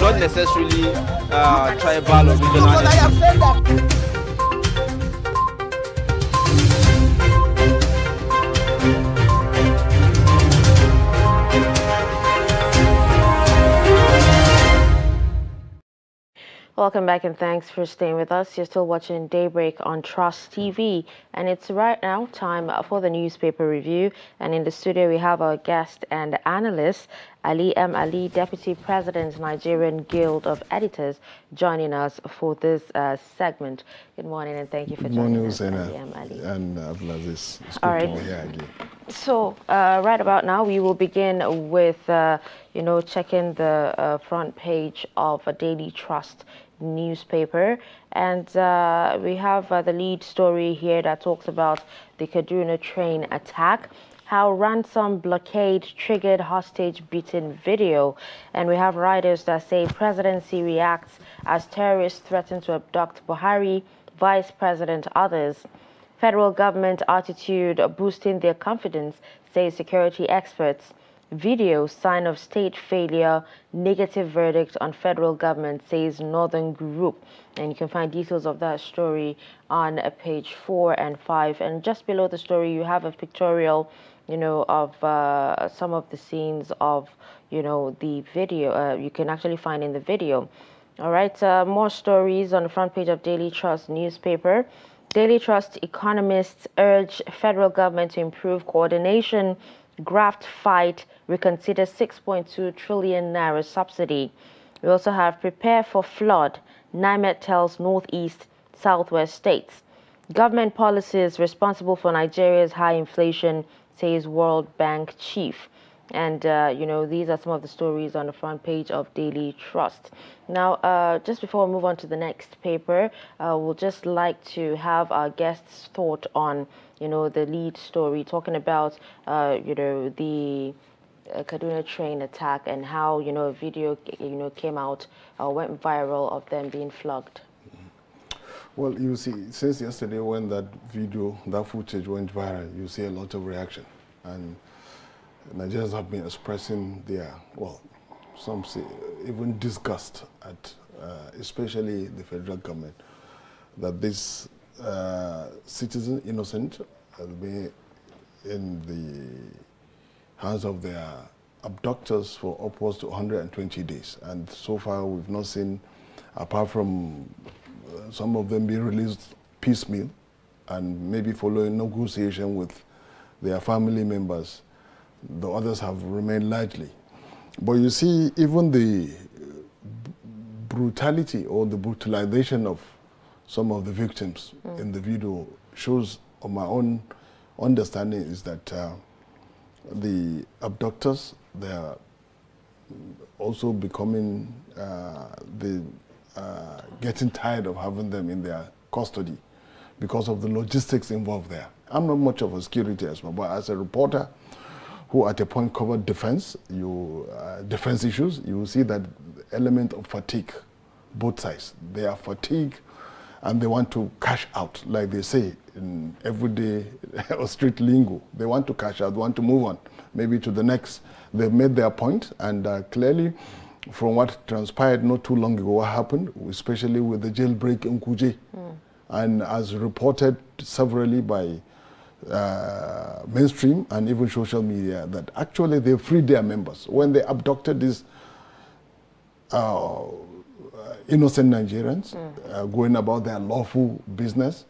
not necessarily tribal or regional. I have said that. Welcome back and thanks for staying with us. You're still watching Daybreak on Trust TV, and it's right now time for the newspaper review. And in the studio we have our guest and analyst, Ali M. Ali, Deputy President, Nigerian Guild of Editors, joining us for this segment. Good morning and thank you for joining us, Ali M. Ali. And Abdulaziz. It's All good right. to be here again. So right about now we will begin with checking the front page of a Daily Trust newspaper, and we have the lead story here that talks about the Kaduna train attack, how ransom blockade triggered hostage beating video, and we have writers that say presidency reacts as terrorists threaten to abduct Buhari, vice president others. Federal government attitude boosting their confidence, say security experts. Video sign of state failure, negative verdict on federal government, says Northern Group. And you can find details of that story on page 4 and 5. And just below the story, you have a pictorial, of some of the scenes of, the video. You can actually find in the video. All right, more stories on the front page of Daily Trust newspaper. Daily Trust economists urge federal government to improve coordination, graft fight, reconsider 6.2 trillion naira subsidy. We also have prepare for flood. NIMET tells Northeast, Southwest states. Government policies responsible for Nigeria's high inflation, says World Bank chief. And, these are some of the stories on the front page of Daily Trust. Now, just before we move on to the next paper, we'll just like to have our guests' thought on, the lead story, talking about, the Kaduna train attack and how, a video, came out, went viral of them being flogged. Well, you see, since yesterday when that video, that footage went viral, you see a lot of reaction. And Nigerians have been expressing their, some say even disgust at, especially the federal government, that this citizen innocent has been in the hands of their abductors for upwards to 120 days. And so far we've not seen, apart from some of them being released piecemeal and maybe following negotiation with their family members, the others have remained largely. But you see, even the brutality or the brutalization of some of the victims in the video shows, on my own understanding, is that the abductors, they are also becoming, getting tired of having them in their custody because of the logistics involved there. I'm not much of a security expert, but as a reporter who at a point covered defense, defense issues, you will see that element of fatigue, both sides. They are fatigued and they want to cash out, like they say in everyday or street lingo. They want to cash out, want to move on, maybe to the next. They've made their point, and clearly, from what transpired not too long ago, what happened, especially with the jailbreak in Kuje, and as reported severally by mainstream and even social media, that actually they freed their members when they abducted these innocent Nigerians going about their lawful business,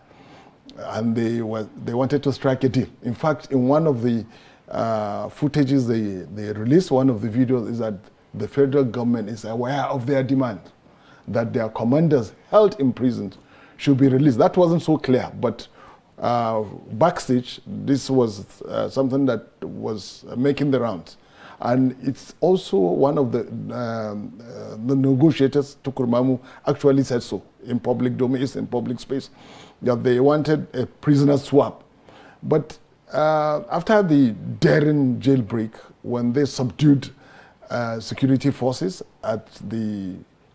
and they wanted to strike a deal. In fact, in one of the footages they released, one of the videos is that the federal government is aware of their demand, that their commanders held in prison should be released. That wasn't so clear, but backstage, this was something that was making the rounds. And it's also one of the negotiators, Tukur Mamu, actually said so in public domains, in public space, that they wanted a prisoner swap. But after the daring jailbreak, when they subdued security forces at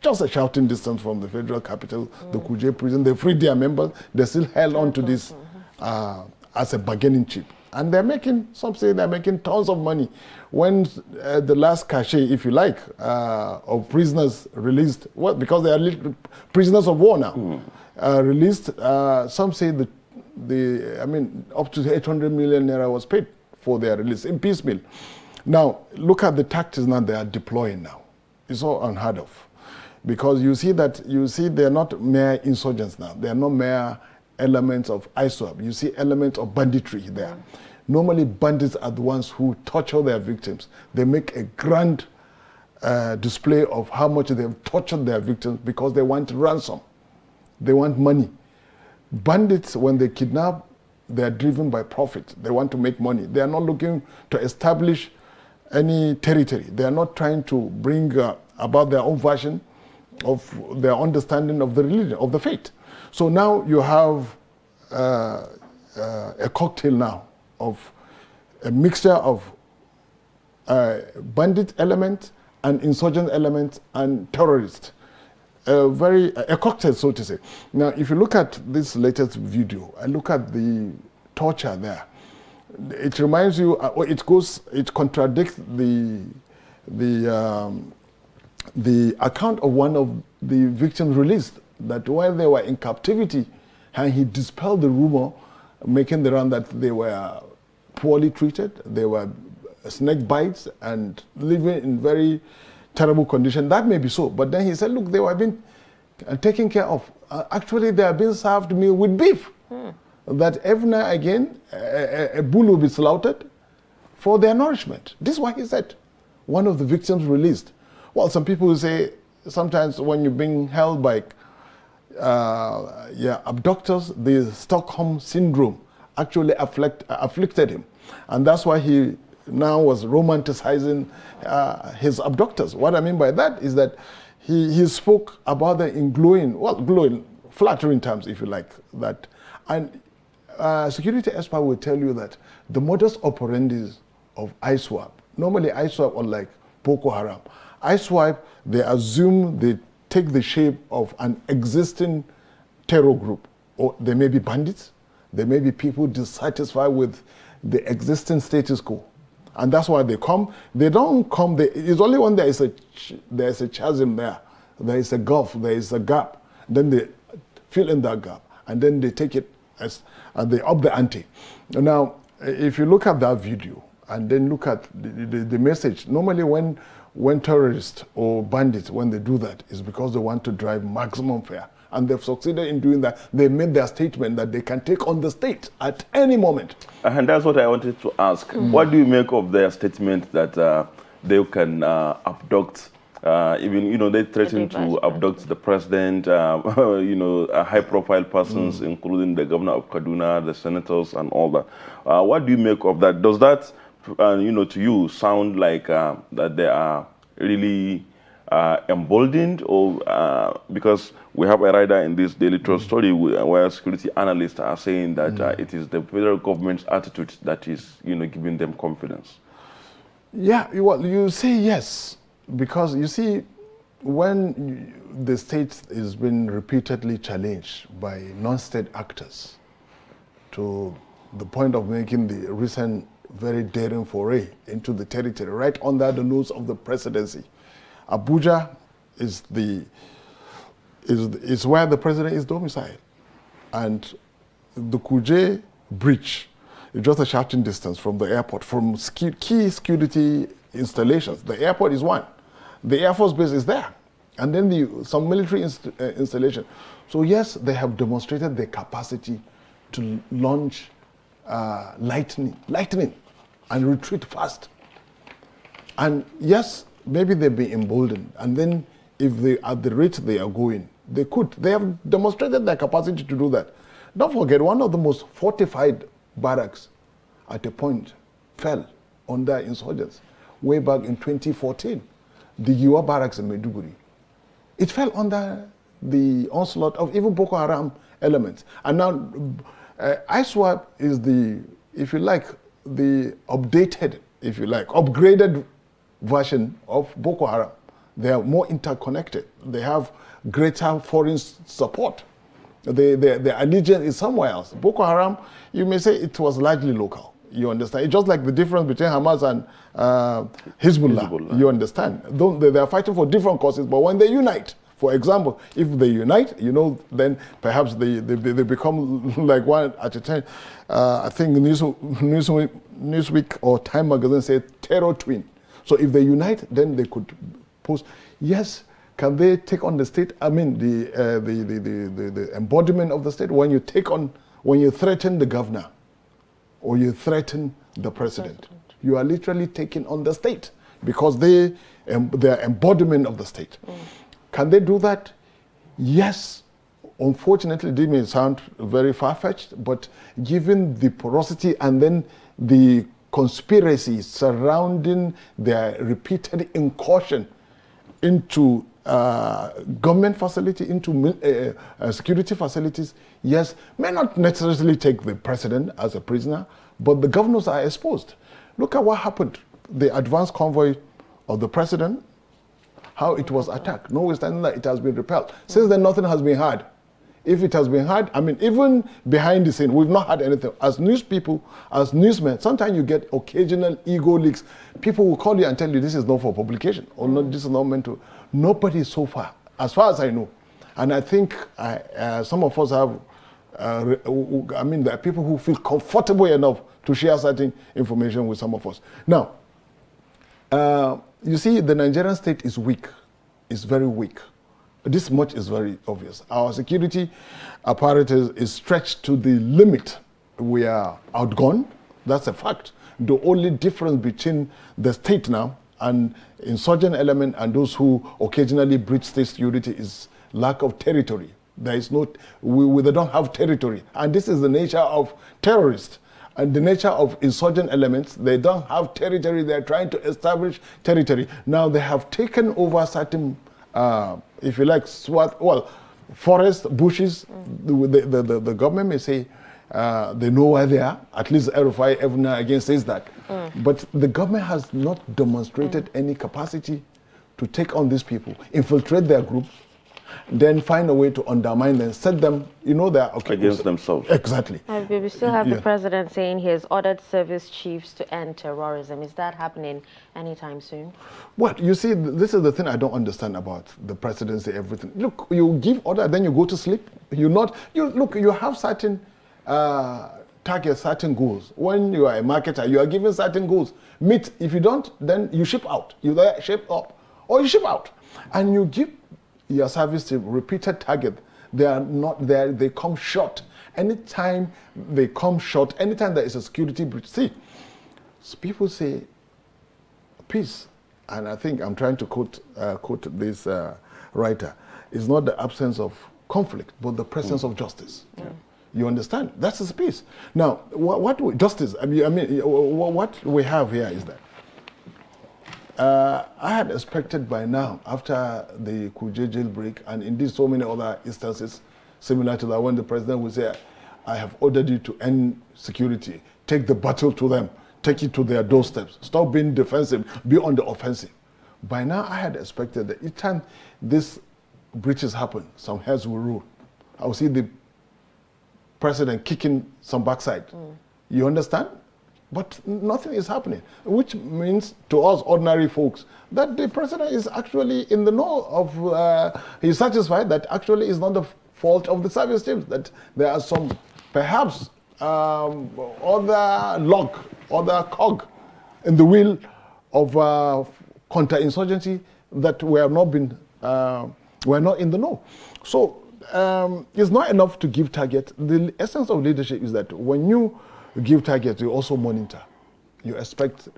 just a shouting distance from the federal capital, the Kuje prison, they freed their members, they still held on to this as a bargaining chip. And they're making, some say they're making tons of money. When the last cachet, if you like, of prisoners released, well, because they are prisoners of war now, released, some say I mean, up to 800 million naira was paid for their release in piecemeal. Now, look at the tactics now they are deploying now. It's all unheard of. Because you see they're not mere insurgents now. They're not mere elements of ISWAP. You see elements of banditry there. Normally, bandits are the ones who torture their victims. They make a grand display of how much they've tortured their victims because they want ransom. They want money. Bandits, when they kidnap, they are driven by profit. They want to make money. They are not looking to establish any territory. They are not trying to bring about their own version of their understanding of the religion, of the faith. So now you have a cocktail now of a mixture of bandit element and insurgent element and terrorist. A cocktail, so to say. Now, if you look at this latest video, and look at the torture there, it reminds you, it contradicts the account of one of the victims released, that while they were in captivity, and he dispelled the rumor, making the round that they were poorly treated, they were snake bites, and living in very terrible condition. That may be so, but then he said, look, they were being taken care of. Actually, they are being served meal with beef. That every now and again, a bull will be slaughtered for their nourishment. This is what he said. One of the victims released. Well, some people will say, sometimes when you're being held by abductors, the Stockholm syndrome actually afflicted him. And that's why he now was romanticizing his abductors. What I mean by that is that he spoke about them in glowing, flattering terms, if you like, that. And security expert will tell you that the modus operandi of ISWAP, normally ISWAP, unlike Boko Haram, ISWAP, they assume they take the shape of an existing terror group. Or they may be bandits, they may be people dissatisfied with the existing status quo. And that's why they come. They don't come, it's only when there is a chasm there is a gulf, there is a gap, then they fill in that gap, and then they take it and they up the ante. Now, if you look at that video, and then look at the message, normally when terrorists or bandits, when they do that, is because they want to drive maximum fear. And they've succeeded in doing that. They made their statement that they can take on the state at any moment. And that's what I wanted to ask. What do you make of their statement that they can abduct, even, they threaten to abduct the president, high-profile persons, including the governor of Kaduna, the senators, and all that. What do you make of that? Does that, to you, sound like that they are really emboldened, or because we have a writer in this Daily Trust story where security analysts are saying that it is the federal government's attitude that is, giving them confidence? Yeah, well, you say yes, because you see, when the state is being repeatedly challenged by non-state actors to the point of making the recent very daring foray into the territory right under the nose of the presidency. Abuja is where the president is domiciled, and the Kuje Bridge is just a shouting distance from the airport, from key security installations. The airport is one. The Air Force base is there, and then some military installation. So yes, they have demonstrated their capacity to launch lightning, and retreat fast. And yes, maybe they'll be emboldened, and then if they, at the rate they are going, they have demonstrated their capacity to do that. Don't forget, one of the most fortified barracks at a point fell under insurgents way back in 2014, the Giwa barracks in Maiduguri. It fell under the onslaught of even Boko Haram elements. And now ISWAP is the, if you like, the updated, if you like, upgraded version of Boko Haram. They are more interconnected. They have greater foreign support. Their allegiance is somewhere else. Boko Haram, you may say it was largely local. You understand? It's just like the difference between Hamas and Hezbollah. You understand? They are fighting for different causes, but when they unite, for example, if they unite, you know, then perhaps they become like one at a time. I think Newsweek or Time magazine said terror twin. So if they unite, then they could post. Yes, can they take on the state? I mean, the embodiment of the state. When you threaten the governor, or you threaten the president, you are literally taking on the state because they are embodiment of the state. Can they do that? Yes. Unfortunately, they may sound very far-fetched, but given the porosity and then the conspiracy surrounding their repeated incursion into government facility, into security facilities, yes, may not necessarily take the president as a prisoner, but the governors are exposed. Look at what happened. The advance convoy of the president, how it was attacked. Notwithstanding that it has been repelled. Since then, nothing has been heard. If it has been heard, I mean, even behind the scene, we've not had anything. As news people, as newsmen, sometimes you get occasional ego leaks. People will call you and tell you this is not for publication, or not, this is not meant to. Nobody so far as I know. And I think some of us have, I mean, there are people who feel comfortable enough to share certain information with some of us. Now, you see, the Nigerian state is weak. It's very weak. This much is very obvious. Our security apparatus is stretched to the limit. We are outgone. That's a fact. The only difference between the state now and insurgent element and those who occasionally breach state security is lack of territory. There is no, they don't have territory. And this is the nature of terrorists. And the nature of insurgent elements, they don't have territory. They're trying to establish territory. Now they have taken over certain, if you like, forest, bushes. The government may say they know where they are. At least RFI every now and again says that. But the government has not demonstrated any capacity to take on these people, infiltrate their group, then find a way to undermine them, set them, you know, they're okay, against themselves. Exactly. We still have the president saying he has ordered service chiefs to end terrorism. Is that happening anytime soon? Well, you see, this is the thing I don't understand about the presidency, everything. Look, you give order, then you go to sleep. You have certain targets, certain goals. When you are a marketer, you are given certain goals. Meet, if you don't, then you ship out. You either ship up or you ship out. And you give your service team repeated target. They are not there, they come short. Anytime they come short, anytime there is a security breach, see, people say peace, and I think I'm trying to quote this writer, it's not the absence of conflict, but the presence of justice. Yeah. You understand? That's his peace. Now, justice, I mean, what we have here is that I had expected by now, after the Kuje jailbreak, and indeed so many other instances similar to that, when the president would say, I have ordered you to end security, take the battle to them, take it to their doorsteps, stop being defensive, be on the offensive. By now, I had expected that each time these breaches happen, some heads will rule. I will see the president kicking some backside. You understand? But nothing is happening, which means to us ordinary folks that the president is actually in the know of, he's satisfied that actually it's not the fault of the service teams, that there are some, perhaps, other cog in the wheel of counter-insurgency that we have not been, we're not in the know. So it's not enough to give target. The essence of leadership is that when you give targets, you also monitor. You expect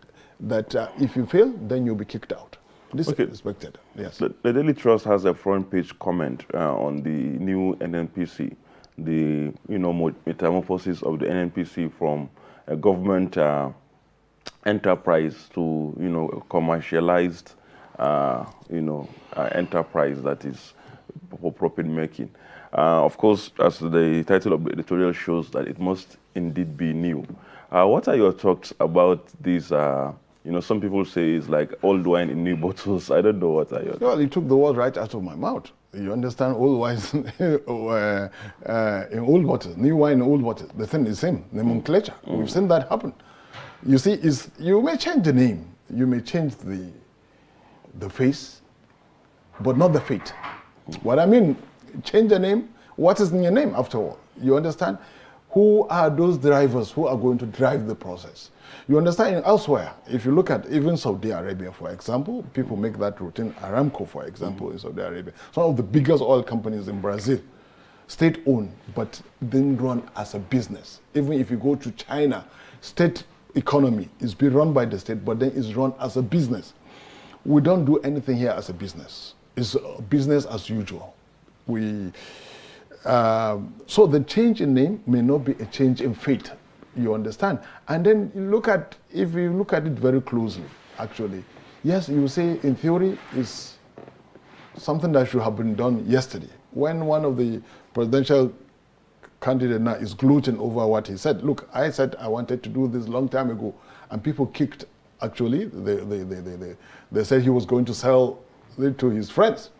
that if you fail, then you'll be kicked out. This is expected, yes. The Daily Trust has a front page comment on the new NNPC, the metamorphosis of the NNPC from a government enterprise to a commercialized enterprise that is for profit making. Of course, as the title of the editorial shows, that it must indeed be new. What are your thoughts about this? Some people say it's like old wine in new bottles. I don't know what are your thoughts. Well, you took the word right out of my mouth. You understand, old wine in old bottles, new wine in old bottles. The thing is the same, nomenclature. We've seen that happen. You see, you may change the name, you may change the face, but not the fate. What I mean, change the name, what is in your name after all? You understand? Who are those drivers who are going to drive the process? You understand, elsewhere, if you look at even Saudi Arabia, for example, people make that routine. Aramco, for example, in Saudi Arabia. Some of the biggest oil companies in Brazil, state-owned, but then run as a business. Even if you go to China, state economy is being run by the state, but then is run as a business. We don't do anything here as a business. It's business as usual. So the change in name may not be a change in fate. You understand? And then if you look at it very closely, actually, yes, you say in theory is something that should have been done yesterday. When one of the presidential candidates now is gloating over what he said. Look, I said I wanted to do this long time ago, and people kicked. Actually, they said he was going to sell it to his friends.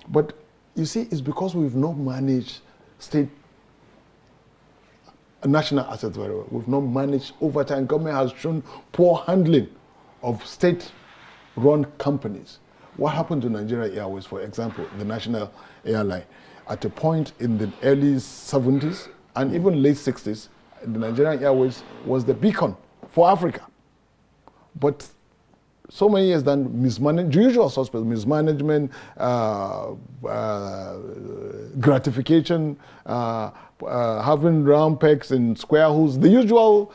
But you see, it's because we've not managed national assets very well. We've not managed over time. Government has shown poor handling of state-run companies. What happened to Nigeria Airways, for example, the national airline? At a point in the early 70s and even late 60s, the Nigerian Airways was the beacon for Africa. But so many years then, mismanagement, usual suspects, mismanagement, gratification, having round pegs in square holes, the usual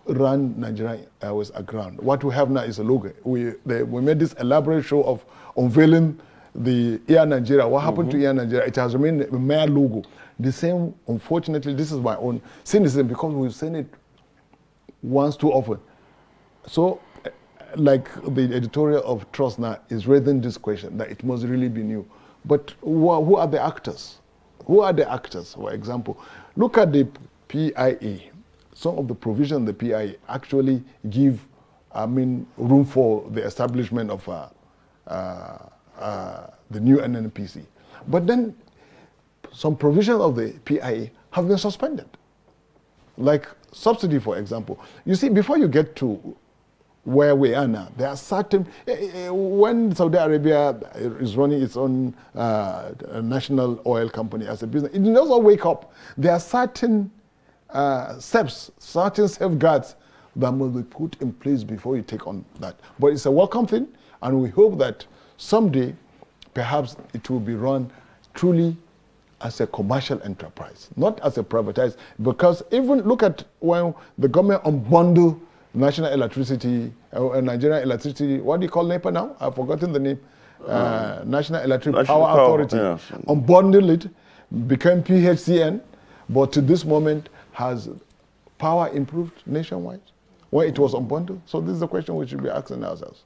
run Nigerian Airways aground. What we have now is a logo. We made this elaborate show of unveiling the Air Nigeria. What happened to Air Nigeria? It has remained a mere logo. The same, unfortunately, this is my own cynicism because we've seen it once too often. So, like the editorial of Trust now is raising this question that it must really be new. But who are the actors? Who are the actors, for example? Look at the PIA. Some of the provisions of the PIA actually give, room for the establishment of the new NNPC. But then some provisions of the PIA have been suspended. Like subsidy, for example. You see, before you get to where we are now, there are certain, when Saudi Arabia is running its own national oil company as a business, it doesn't wake up. There are certain steps, certain safeguards that must be put in place before you take on that. But it's a welcome thing, and we hope that someday, perhaps it will be run truly as a commercial enterprise, not as a privatized, because even look at when the government unbundled National Electricity, Nigerian Electricity, what do you call NEPA now? I've forgotten the name. National Electric Power Authority. Yes. Unbundled it, became PHCN, but to this moment, has power improved nationwide when it was unbundled? So this is the question we should be asking ourselves.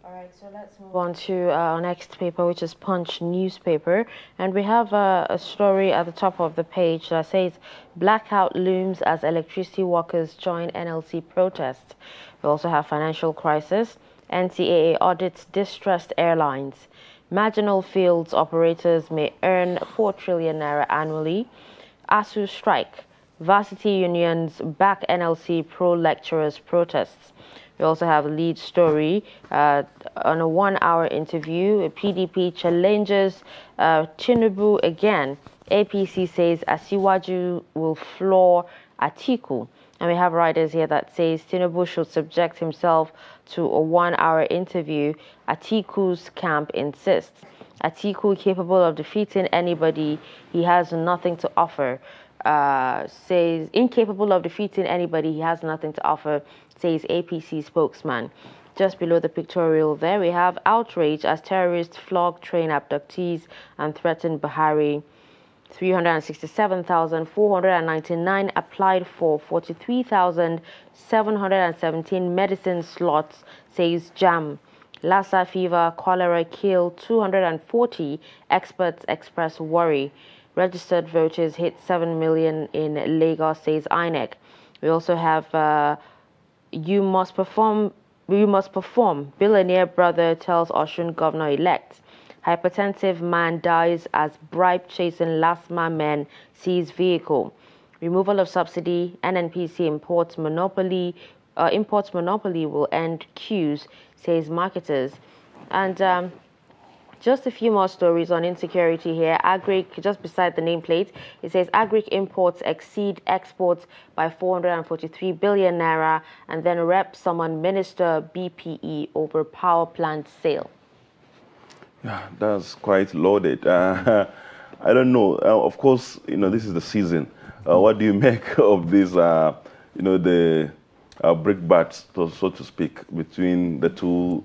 All right, so let's move on to our next paper, which is Punch newspaper. And we have a story at the top of the page that says, blackout looms as electricity workers join NLC protest. We also have financial crisis. NCAA audits distressed airlines. Marginal fields operators may earn 4 trillion naira annually. ASU strike. Varsity unions back NLC pro-lecturers protests. We also have a lead story on a 1-hour interview. PDP challenges Tinubu again. APC says Asiwaju will floor Atiku. And we have writers here that says Tinubu should subject himself to a 1-hour interview. Atiku's camp insists. Atiku, capable of defeating anybody, he has nothing to offer. Says incapable of defeating anybody, he has nothing to offer, says APC spokesman. Just below the pictorial there, we have outrage as terrorists flog train abductees and threaten Buhari. 367,499 applied for 43,717 medicine slots, says JAM. Lassa fever, cholera kill 240. Experts express worry. Registered voters hit 7 million in Lagos, says INEC. We also have you must perform. Billionaire brother tells Osun governor-elect. Hypertensive man dies as bribe-chasing last-man man sees vehicle. Removal of subsidy. NNPC imports monopoly import monopoly will end queues, says marketers. And just a few more stories on insecurity here. Agric, just beside the nameplate, it says Agric imports exceed exports by 443 billion naira, and then Rep summon Minister BPE over power plant sale. Yeah, that's quite loaded. I don't know. Of course, this is the season. What do you make of this, the brickbats, so to speak, between the two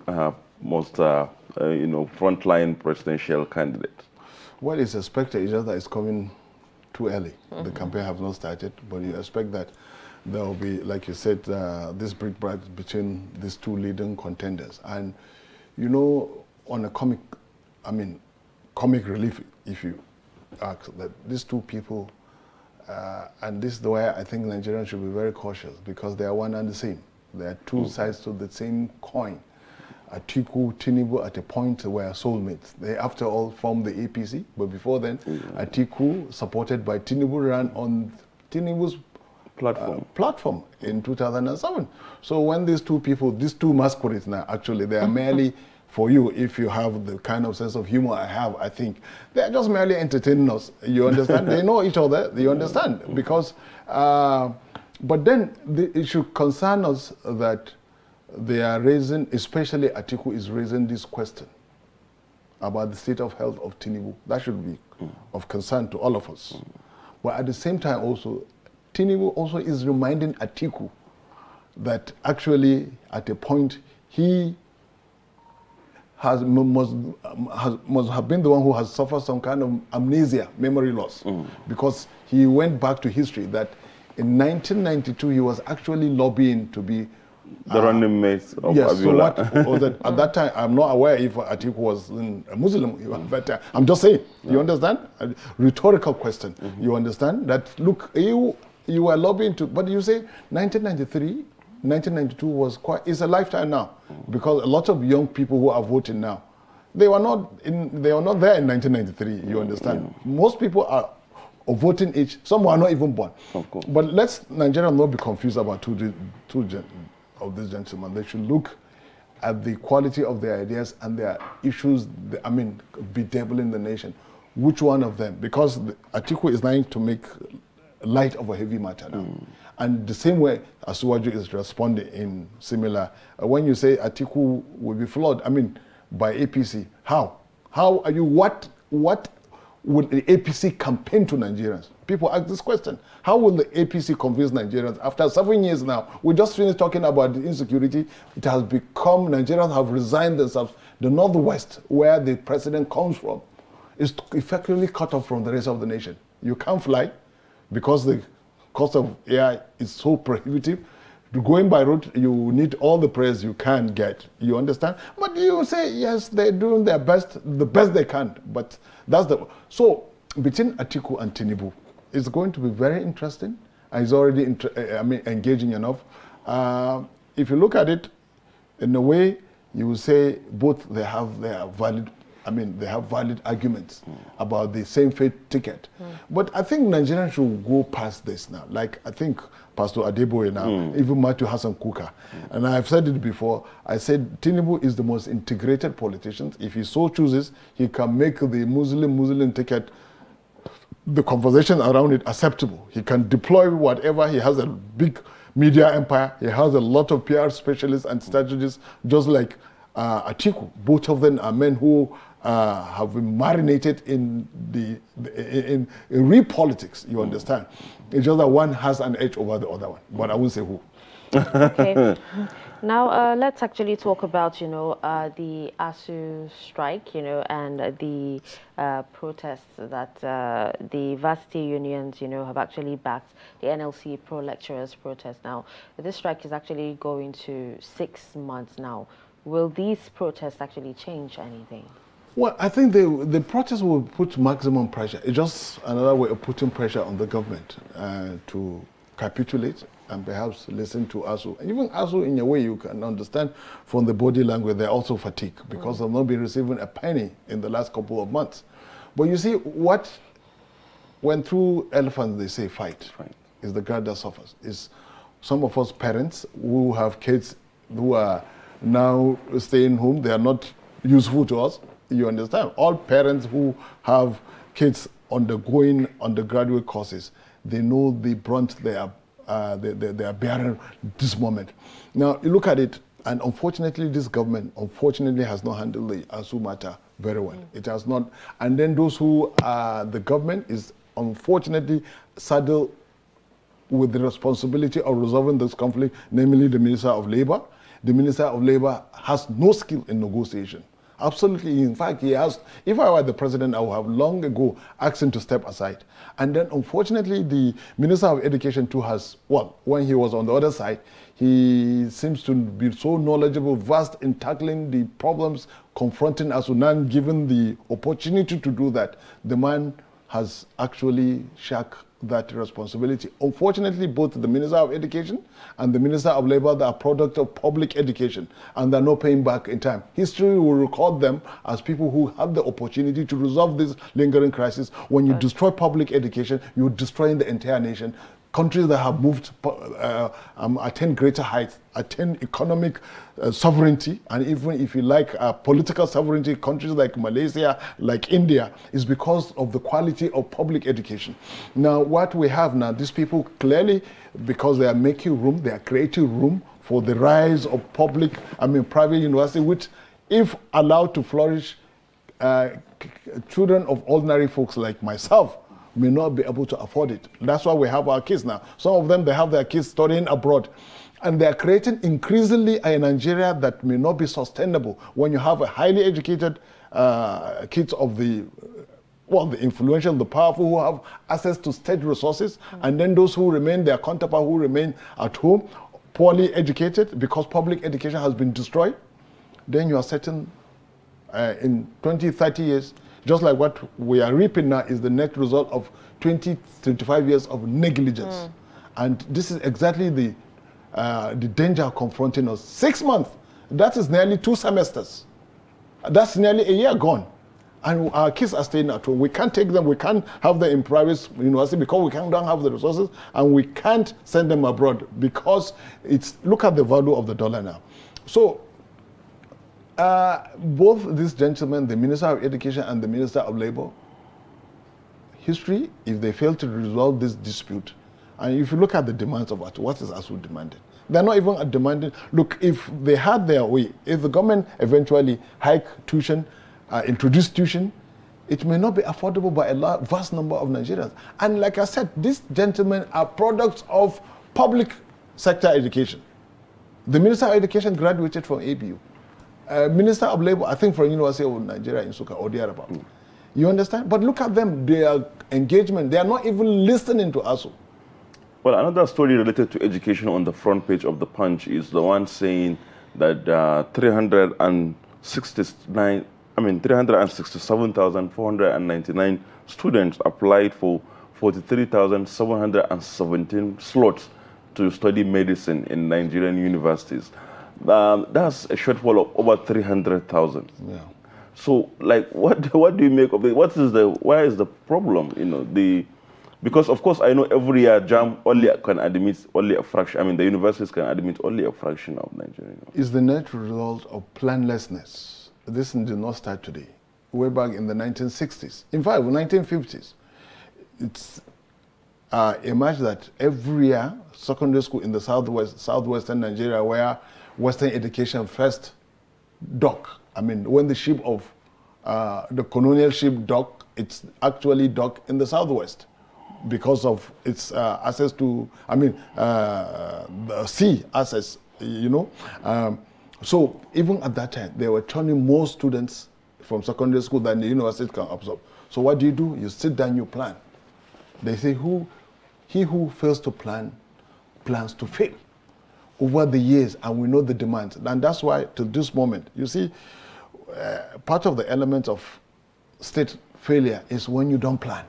most, frontline presidential candidates? What is expected is just that it's coming too early. The campaign have not started, but you expect that there will be, like you said, this brickbat between these two leading contenders. And, on a comic relief, if you ask, that these two people, and this is the way I think Nigerians should be very cautious, because they are one and the same. They are two sides to the same coin. Atiku, Tinubu at a point were soulmates. They, after all, formed the APC, but before then, Atiku, supported by Tinubu, ran on Tinubu's platform in 2007. So when these two people, these two masquerades now, actually, they are merely, for you, if you have the kind of sense of humor I have, I think, they are just merely entertaining us. You understand? They know each other, you understand? Because, but then it should concern us that they are raising, especially Atiku is raising this question about the state of health of Tinubu. That should be of concern to all of us. But at the same time also, Tinubu also is reminding Atiku that actually at a point he must have been the one who has suffered some kind of amnesia, memory loss, because he went back to history that in 1992 he was actually lobbying to be the running mate of yes, Abiola. So what, at that time, I'm not aware if Atiku was a Muslim, but I'm just saying, you understand? A rhetorical question, you understand? That, look, you were lobbying to, but you say 1993, 1992 was quite, it's a lifetime now, because a lot of young people who are voting now, they were not there in 1993, you understand? Most people are of voting age, some were not even born. Of course. But let's Nigeria not be confused about two of these gentlemen. They should look at the quality of their ideas and their issues, bedeviling the nation. Which one of them? Because Atiku is trying to make light of a heavy matter now. And the same way Asuwaju is responding in similar. When you say Atiku will be flawed, by APC, how? How are you, what would the APC campaign to Nigerians? People ask this question. How will the APC convince Nigerians? After 7 years now, we just finished talking about the insecurity. It has become, Nigerians have resigned themselves. The Northwest, where the president comes from, is effectively cut off from the rest of the nation. You can't fly because the cost of air is so prohibitive. Going by road, you need all the praise you can get. You understand? But you say, yes, they're doing their best, the best they can. But that's the... So, between Atiku and Tinubu, it's going to be very interesting. And it's already engaging enough. If you look at it, in a way, you will say both they have their valid, they have valid arguments about the same faith ticket. But I think Nigerians should go past this now. Like, I think Pastor Adeboye now, even Matthew Hassan Kuka. And I've said it before, I said Tinubu is the most integrated politician. If he so chooses, he can make the Muslim ticket, the conversation around it, acceptable. He can deploy whatever. He has a big media empire. He has a lot of PR specialists and strategists, just like Atiku. Both of them are men who have been marinated in real politics, you understand. It's just that one has an edge over the other one, but I won't say who. Okay. Now, let's actually talk about, the ASU strike, and the protests that the varsity unions, have actually backed the NLC pro-lecturers protest. Now, this strike is actually going to 6 months now. Will these protests actually change anything? Well, I think the protest will put maximum pressure. It's just another way of putting pressure on the government to capitulate and perhaps listen to ASU. And even ASU, in a way, you can understand from the body language, they're also fatigued because they've not been receiving a penny in the last couple of months. But you see, when through elephants they say fight, is the guard that suffers. Is some of us parents who have kids who are now staying home, they are not useful to us. You understand? All parents who have kids undergoing undergraduate courses, they know the brunt they are bearing this moment. Now, you look at it, and unfortunately, this government, unfortunately, has not handled the ASUU matter very well. It has not. And then those who are the government is unfortunately saddled with the responsibility of resolving this conflict, namely the Minister of Labor. The Minister of Labor has no skill in negotiation. Absolutely. In fact, he has. If I were the president, I would have long ago asked him to step aside. And then, unfortunately, the Minister of Education too has, well, when he was on the other side, he seems to be so knowledgeable, vast in tackling the problems confronting us. Now, given the opportunity to do that, the man has actually shirked that responsibility. Unfortunately, both the Minister of Education and the Minister of Labor are a product of public education, and they're not paying back in time. History will record them as people who had the opportunity to resolve this lingering crisis. When you destroy public education, you're destroying the entire nation. Countries that have moved, attain greater heights, attain economic sovereignty, and even if you like political sovereignty, countries like Malaysia, like India, is because of the quality of public education. Now, what we have now, these people clearly, because they are making room, they are creating room for the rise of private university, which, if allowed to flourish, children of ordinary folks like myself may not be able to afford it. That's why we have our kids now. Some of them, they have their kids studying abroad. And they are creating increasingly a Nigeria that may not be sustainable when you have a highly educated kids of the influential, the powerful, who have access to state resources, and then those who remain, their counterpart who remain at home, poorly educated because public education has been destroyed. Then you are certain in 20, 30 years, just like what we are reaping now is the net result of 20, 25 years of negligence. And this is exactly the danger confronting us. 6 months, that is nearly 2 semesters. That's nearly a year gone. And our kids are staying at home. We can't take them, we can't have them in private university because we don't have the resources, and we can't send them abroad because look at the value of the dollar now. So, both these gentlemen, the Minister of Education and the Minister of Labor, history, if they fail to resolve this dispute, and if you look at the demands of ASUU, what is ASUU demanding? They're not even demanding, look, if they had their way, if the government eventually hike tuition, introduce tuition, it may not be affordable by a vast number of Nigerians. And like I said, these gentlemen are products of public sector education. The Minister of Education graduated from ABU. Minister of Labor, I think from University of Nigeria in Nsukka or thereabout. You understand? But look at them, their engagement. They are not even listening to ASUU. Well, another story related to education on the front page of the Punch is the one saying that 367,499 students applied for 43,717 slots to study medicine in Nigerian universities. That's a shortfall of over 300,000. Yeah. So, like, what do you make of it? Why is the problem? Because of course I know every year JAMB only can admit only a fraction. The universities can admit only a fraction of Nigerians. It's the net result of planlessness. This did not start today. Way back in the 1960s, in fact, the 1950s, it's emerged that every year secondary school in the southwestern Nigeria, where Western education first dock. When the ship of the colonial ship dock, it's actually dock in the southwest because of its access to, the sea access, So even at that time, they were turning more students from secondary school than the university can absorb. So what do? You sit down, you plan. They say, he who fails to plan, plans to fail. Over the years, and we know the demands. And that's why, to this moment, you see, part of the element of state failure is when you don't plan.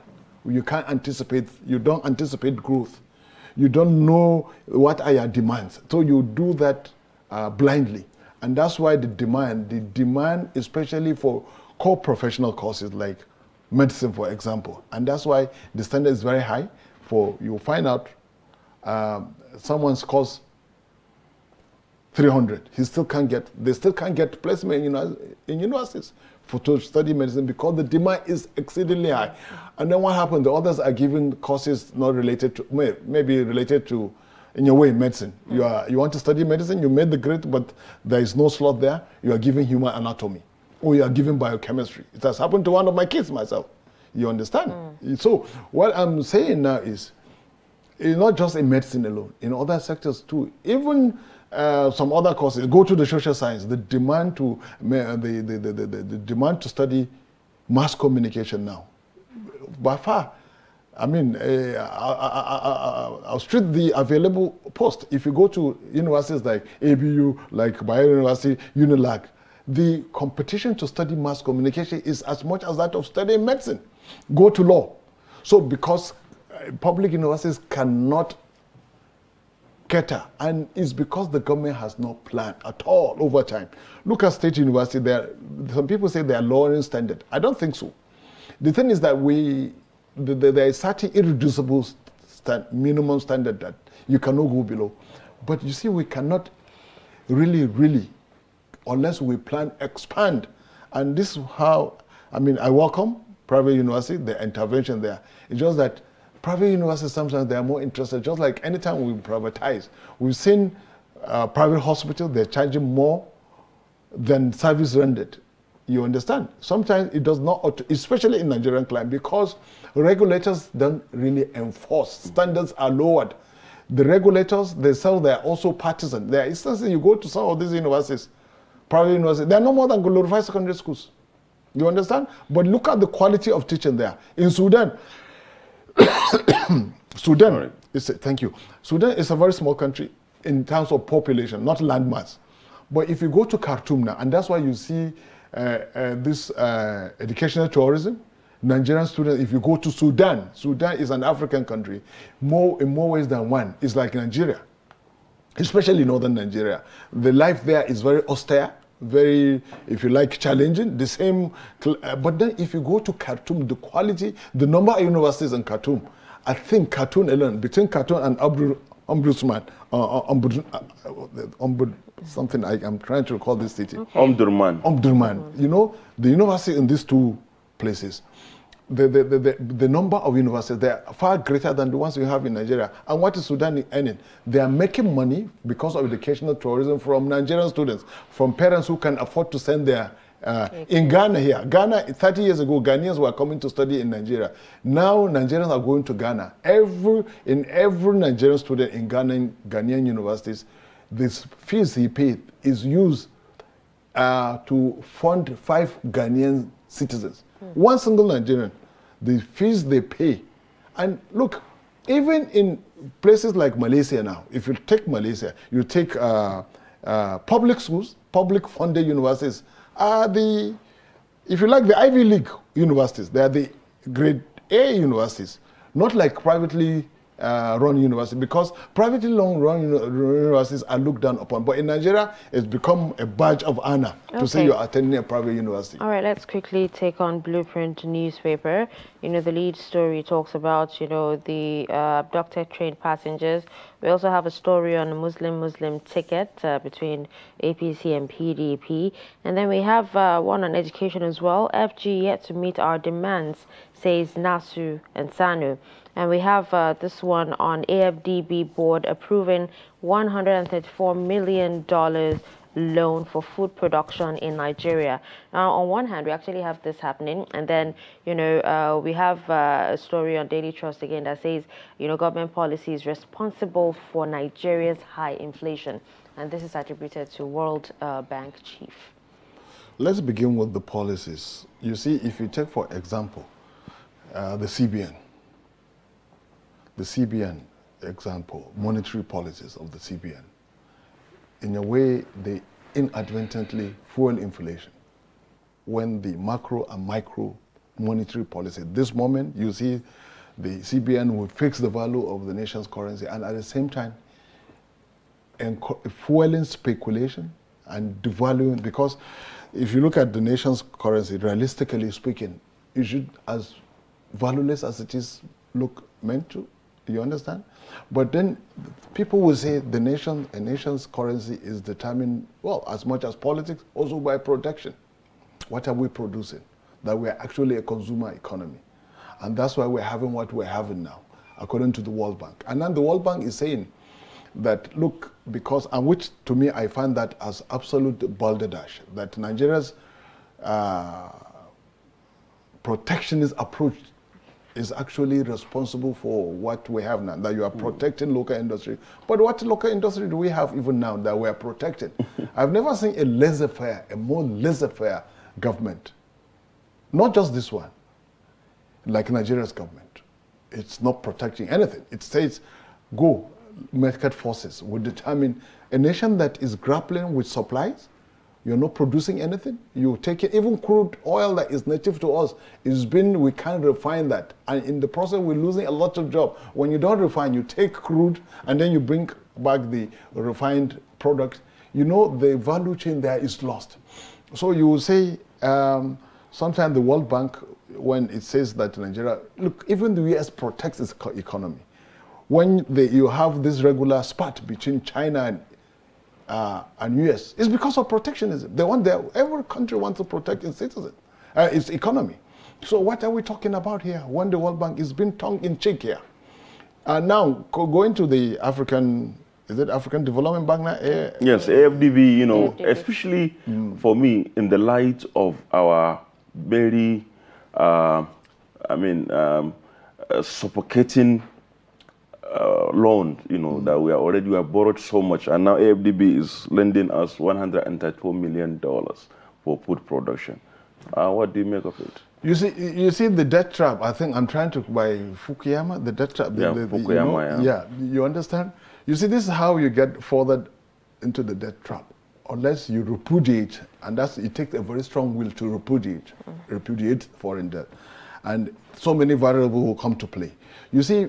You can't anticipate, you don't anticipate growth. You don't know what are your demands. So you do that blindly. And that's why the demand especially for core professional courses like medicine, for example. And that's why the standard is very high. You'll find out someone scores 300, they still can't get placement in universities to study medicine because the demand is exceedingly high. And then what happened? The others are given courses not related to, maybe related to, in your way, medicine. You want to study medicine, you made the grade, but there is no slot there. You are given human anatomy, or you are given biochemistry. It has happened to one of my kids myself. You understand? So what I'm saying now is, it's not just in medicine alone, in other sectors too. Even some other courses, go to the social science, the demand to the demand to study mass communication now, by far. I mean, I'll strip the available post. If you go to universities like ABU, like Bayero University, UNILAG, the competition to study mass communication is as much as that of studying medicine. Go to law. So because public universities cannot cater, and it's because the government has not planned at all over time. Look at State University. Some people say they are lowering standard. I don't think so. The thing is that there is certain irreducible minimum standard that you cannot go below. But you see, we cannot really, unless we plan, expand. And this is how, I welcome private university, the intervention there. It's just that private universities, sometimes they are more interested, just like anytime we privatize. We've seen private hospitals, they're charging more than service rendered. You understand? Sometimes it does not, especially in Nigerian climate, because regulators don't really enforce. Standards are lowered. The regulators themselves, they are also partisan. There are instances you go to some of these universities, private universities, they are no more than glorified secondary schools. You understand? But look at the quality of teaching there. In Sudan, Sudan is a very small country in terms of population, not landmass. But if you go to Khartoum now, and that's why you see this educational tourism, Nigerian students, if you go to Sudan, Sudan is an African country, in more ways than one. It's like Nigeria, especially northern Nigeria. The life there is very austere, very, if you like, challenging. The same, but then if you go to Khartoum, the quality, the number of universities in Khartoum, I think Khartoum alone, between Khartoum and Omdurman, something I'm trying to recall this city. Okay. Omdurman. You know, the university in these two places, the number of universities, they are far greater than the ones we have in Nigeria. And what is Sudan earning? They are making money because of educational tourism from Nigerian students, from parents who can afford to send their in Ghana here. Ghana, 30 years ago, Ghanaians were coming to study in Nigeria. Now Nigerians are going to Ghana. Every Nigerian student in Ghanaian universities, this fees he paid is used to fund 5 Ghanaian citizens. One single Nigerian, the fees they pay. And look, even in places like Malaysia now, if you take Malaysia, you take public schools, public funded universities, are if you like, the Ivy League universities. They are the grade A universities, not like privately run universities, because privately run universities are looked down upon. But in Nigeria, it's become a badge of honor to say you're attending a private university. All right, let's quickly take on Blueprint newspaper. You know, the lead story talks about, you know, the abducted train passengers. We also have a story on a Muslim ticket between APC and PDP. And then we have one on education as well. FG yet to meet our demands, says NASU and SANU. And we have this one on AFDB board approving $134 million loan for food production in Nigeria. Now, on one hand, we actually have this happening. And then, you know, we have a story on Daily Trust again that says, you know, government policy is responsible for Nigeria's high inflation. And this is attributed to World Bank chief. Let's begin with the policies. You see, if you take, for example, the CBN. The CBN example, monetary policies of the CBN. In a way, they inadvertently fuel inflation. When the macro and micro monetary policy, this moment, you see the CBN will fix the value of the nation's currency and at the same time, fueling speculation and devaluing, because if you look at the nation's currency, realistically speaking, it should, as valueless as it is, look meant to. You understand? But then people will say a nation's currency is determined, well, as much as politics, also by production. What are we producing? That we are actually a consumer economy. And that's why we're having what we're having now, according to the World Bank. And then the World Bank is saying that, look, because, and which to me, I find that as absolute balderdash, that Nigeria's protectionist approach is actually responsible for what we have now, that you are protecting local industry. But what local industry do we have even now that we are protecting? I've never seen a laissez-faire, a more laissez-faire government. Not just this one, like Nigeria's government. It's not protecting anything. It says, go, market forces will determine. A nation that is grappling with supplies, you're not producing anything. You take it, even crude oil that is native to us, we can't refine that. And in the process, we're losing a lot of jobs. When you don't refine, you take crude and then you bring back the refined product. You know, the value chain there is lost. So you will say, sometimes the World Bank, when it says that Nigeria, look, even the US protects its economy. When you have this regular spat between China and US, it's because of protectionism. Every country wants to protect its citizens, its economy. So what are we talking about here when the World Bank is being tongue-in-cheek here? Now, going to the African, is it African Development Bank now? Yes, AFDB, you know, AFDB. Especially for me, in the light of our very, suffocating loan, you know, that we have borrowed so much, and now AFDB is lending us $134 million for food production. What do you make of it? You see the debt trap. I think I'm trying to by Fukuyama, the debt trap. Fukuyama, yeah, you understand? You see, this is how you get further into the debt trap. Unless you repudiate, and it takes a very strong will to repudiate foreign debt. And so many variables will come to play. You see,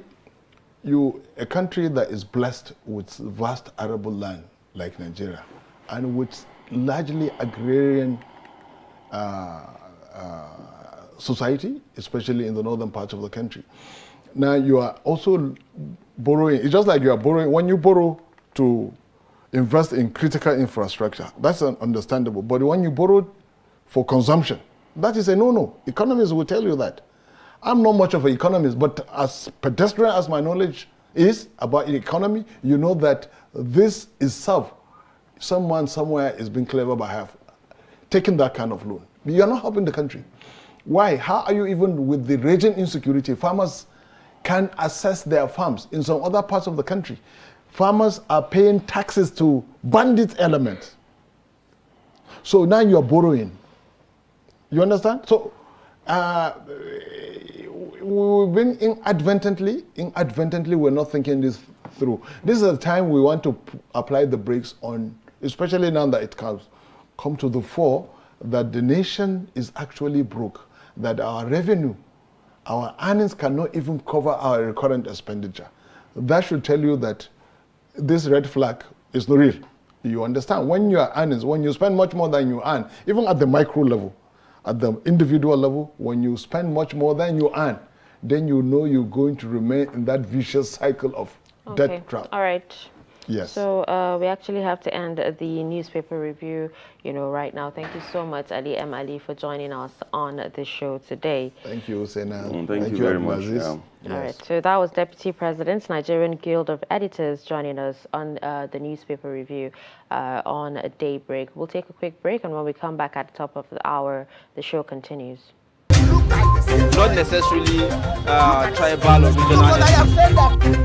a country that is blessed with vast arable land like Nigeria, and with largely agrarian society, especially in the northern part of the country. Now you are also borrowing. It's just like you are borrowing. When you borrow to invest in critical infrastructure, that's understandable. But when you borrow for consumption, that is a no-no. Economists will tell you that. I'm not much of an economist, but as pedestrian as my knowledge is about the economy, you know that this is someone somewhere is being clever by taking that kind of loan. You're not helping the country. Why? How are you even with the raging insecurity? Farmers can access their farms in some other parts of the country. Farmers are paying taxes to bandit elements. So now you're borrowing. You understand? So we've been inadvertently, we're not thinking this through. This is the time we want to apply the brakes on, especially now that it come to the fore, that the nation is actually broke, that our revenue, our earnings cannot even cover our recurrent expenditure. That should tell you that this red flag is not real. You understand? When you are earnings, when you spend much more than you earn, even at the micro level, at the individual level, when you spend much more than you earn, then you know you're going to remain in that vicious cycle of debt trap. All right. Yes. So we actually have to end the newspaper review, right now. Thank you so much, Ali M. Ali, for joining us on the show today. Thank you, Sena. Thank you very much. Yes. All right. So that was Deputy President, Nigerian Guild of Editors, joining us on the newspaper review on Daybreak. We'll take a quick break, and when we come back at the top of the hour, the show continues. Not necessarily tribal or regional. I have said that